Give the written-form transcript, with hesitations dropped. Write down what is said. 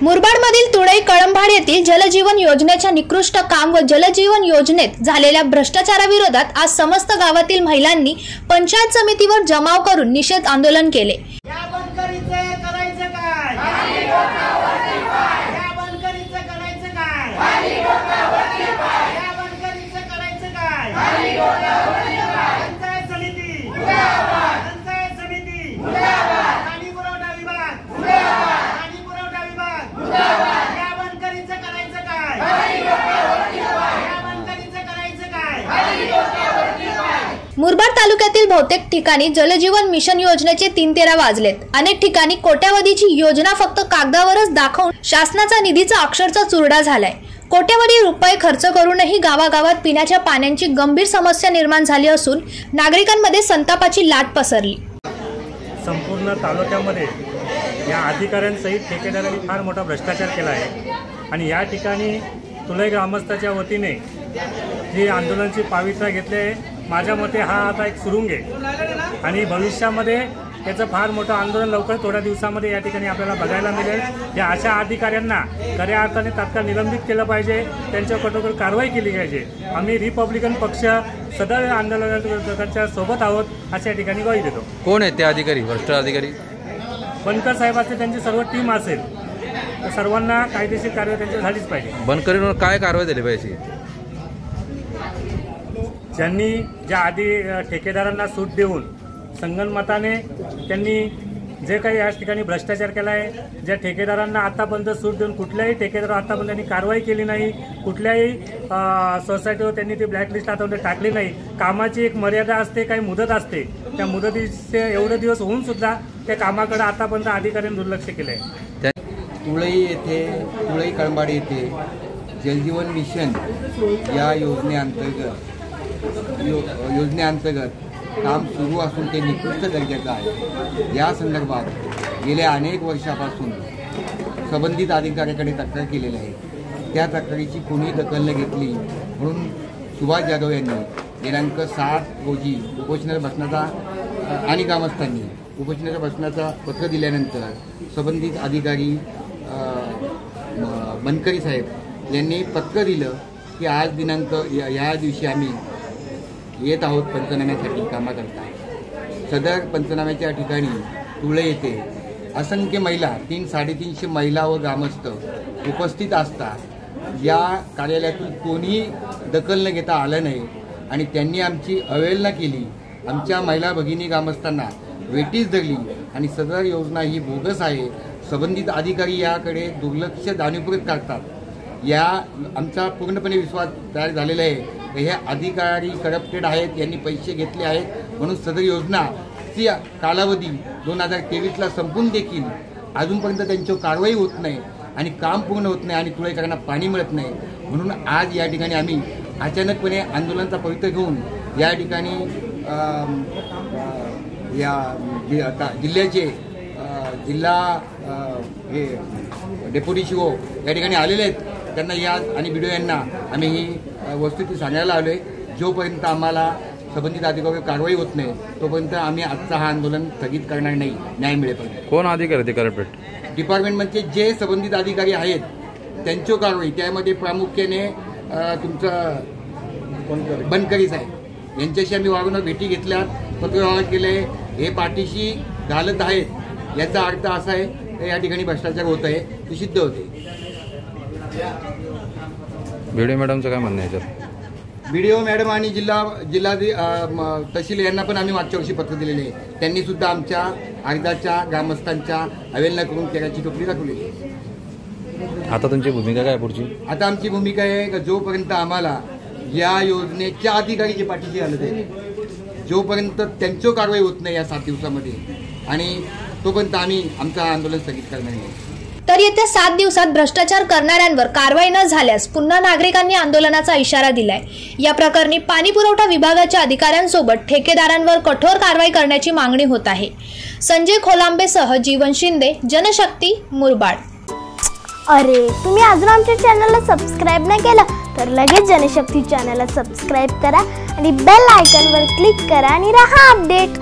मुरबाडमधील तुळई कळंभाड येथील जलजीवन योजनेच्या निकृष्ट काम व जलजीवन योजनेत झालेल्या भ्रष्टाचाराविरोधात आज समस्त गावातील महिलांनी पंचायत समितीवर जमाव करून निषेध आंदोलन केले। मुरबाड तालुक्यातील बहुतेक ठिकाणी जलजीवन मिशन योजनेचे 3-13 वाजलेत। अनेक ठिकाणी कोट्यावधीची योजना फक्त कागदावरच दाखवून शासनाचा निधीचा अक्षरशः चुरडा झालाय। कोट्यावधी रुपये खर्च करूनही गावागावात पिण्याच्या पाण्याची गंभीर समस्या निर्माण झाली असून नागरिकांमध्ये संतापाची लाट पसरली। संपूर्ण तालुक्यामध्ये या अधिकाऱ्यांसहित ठेकेदारांनी फार मोठा भ्रष्टाचार केला आहे आणि या ठिकाणी तुळई ग्रामस्थाच्या वतीने जी आंदोलनाची पावित्र्य घेतली आहे, माझ्या मते हा आता एक सुरुंग आहे आणि भविष्यामध्ये याचं फार मोठं आंदोलन लवकर थोड्या दिवसामध्ये या ठिकाणी आपल्याला बघायला मिळेल। या अशा अधिकाऱ्यांना खऱ्या अर्थाने तात्काळ निलंबित केलं पाहिजे, त्यांच्यावर कठोर कारवाई केली पाहिजे। आम्ही रिपब्लिकन पक्ष सदैव आंदोलनाच्या सोबत आहोत अशा ठिकाणी ग्वाही देतो। कोण आहे ते अधिकारी, भ्रष्ट अधिकारी? बनकर साहेब असते, त्यांची सर्व टीम असेल, तर सर्वांना कायदेशीर कारवाई त्यांची झालीच पाहिजे। बनकरींवर काय कारवाई झाली पाहिजे? ज्यांनी ज्या आधी ठेकेदारांना सूट देऊन संगनमताने त्यांनी जे काही या ठिकाणी भ्रष्टाचार केला आहे, ज्या ठेकेदारांना आतापर्यंत सूट देऊन कुठल्याही ठेकेदार आतापर्यंत त्यांनी कारवाई केली नाही, कुठल्याही सोसायटीवर त्यांनी ती ब्लॅकलिस्ट आतापर्यंत टाकली नाही। कामाची एक मर्यादा असते, काही मुदत असते, त्या मुदतीचे एवढे दिवस होऊन सुद्धा त्या कामाकडे आतापर्यंत अधिकाऱ्यांनी दुर्लक्ष केलं आहे। तुळई कळंभाड येथे जलजीवन मिशन या योजनेअंतर्गत काम सुरू असून ते निकृष्ट दर्जाचं आहे। या संदर्भात गेल्या अनेक वर्षापासून संबंधित अधिकाऱ्याकडे तक्रार केलेली आहे। त्या तक्रारीची कोणी दखल न घेतली म्हणून सुभाष जाधव यांनी दिनांक 7 रोजी उपोषणाला बसण्याचा आणि ग्रामस्थांनी उपोषणाला बसण्याचा पत्र दिल्यानंतर संबंधित अधिकारी बनकरी साहेब यांनी पत्र दिलं की आज दिनांक या दिवशी आम्ही येत आहोत पंचनाम्यासाठी कामाकरता। सदर पंचनाम्याच्या ठिकाणी तुळे येथे असंख्य महिला 300-350 महिला व ग्रामस्थ उपस्थित असतात। या कार्यालयातून कोणी दखल न घेता आलं नाही आणि त्यांनी आमची अवहेलना केली, आमच्या महिला भगिनी ग्रामस्थांना वेटीस धरली आणि सदर योजना ही बोगस आहे। संबंधित अधिकारी याकडे दुर्लक्ष जाणीवपूर्वक करतात। या आमचा पूर्णपणे विश्वास तयार झालेला आहे हे अधिकारी करप्टेड आहेत, यांनी पैसे घेतले आहेत म्हणून सदर योजना ती कालावधी 2023ला संपून देखील अजूनपर्यंत त्यांच्यावर कारवाई होत नाही आणि काम पूर्ण होत नाही आणि तुळईकरांना पाणी मिळत नाही। म्हणून आज या ठिकाणी आम्ही अचानकपणे आंदोलनाचा पवित्रा घेऊन या ठिकाणी या जिल्ह्याचे जिल्हा हे डेप्युटी शिओ या ठिकाणी आलेले आहेत, त्यांना या आणि व्हिडिओ यांना आम्ही ही वस्तुस्थिती सांगायला आलो आहे। जोपर्यंत आम्हाला संबंधित अधिकाऱ्यावर कारवाई होत नाही तोपर्यंत आम्ही आजचा हा आंदोलन स्थगित करणार नाही, न्याय मिळेपर्यंत। कोण अधिकारी ते करप्टेड? डिपार्टमेंटचे जे संबंधित अधिकारी आहेत त्यांच्यावर कारवाई, त्यामध्ये प्रामुख्याने तुमचं बनकरी साहेब यांच्याशी आम्ही वारंवार भेटी घेतल्या, पत्रव्यवहार केले, हे पाठीशी घालत आहेत याचा अर्थ असा आहे की या ठिकाणी भ्रष्टाचार होत आहे, ते सिद्ध होते। व्हिडिओ मॅडमचं काय म्हणणं आहे? व्हिडिओ मॅडम आणि जिल्हा तहसील यांना पण आम्ही मागच्या वर्षी पत्र दिलेले आहे, त्यांनी सुद्धा आमच्या अर्जाच्या ग्रामस्थांच्या अवहेलना करून केराची टोपली दाखवलेली आहे। आता तुमची भूमिका काय पुढची? आता आमची भूमिका आहे की जोपर्यंत आम्हाला या योजनेच्या अधिकारीची पाठीशी घालत आहे, जोपर्यंत त्यांच्यावर कारवाई होत नाही या 7 दिवसामध्ये आणि तोपर्यंत आम्ही आमचं आंदोलन स्थगित करणार नाही। तर येत्या 7 दिवसात भ्रष्टाचार करणाऱ्यांवर कारवाई न झाल्यास पुन्हा नागरिकांनी आंदोलनाचा इशारा दिलाय। या प्रकरणी पाणी पुरवठा विभागाच्या अधिकाऱ्यांसोबत ठेकेदारांवर कठोर कारवाई करण्याची मागणी होत आहे। संजय खोलांबेसह जीवन शिंदे, जनशक्ती, मुरबाड। अरे तुम्ही अजून आमच्या चॅनलला सबस्क्राइब नाही केलं तर लगेच जनशक्ती चॅनलला सबस्क्राइब करा आणि बेल आयकॉनवर क्लिक करा आणि रहा अपडेट।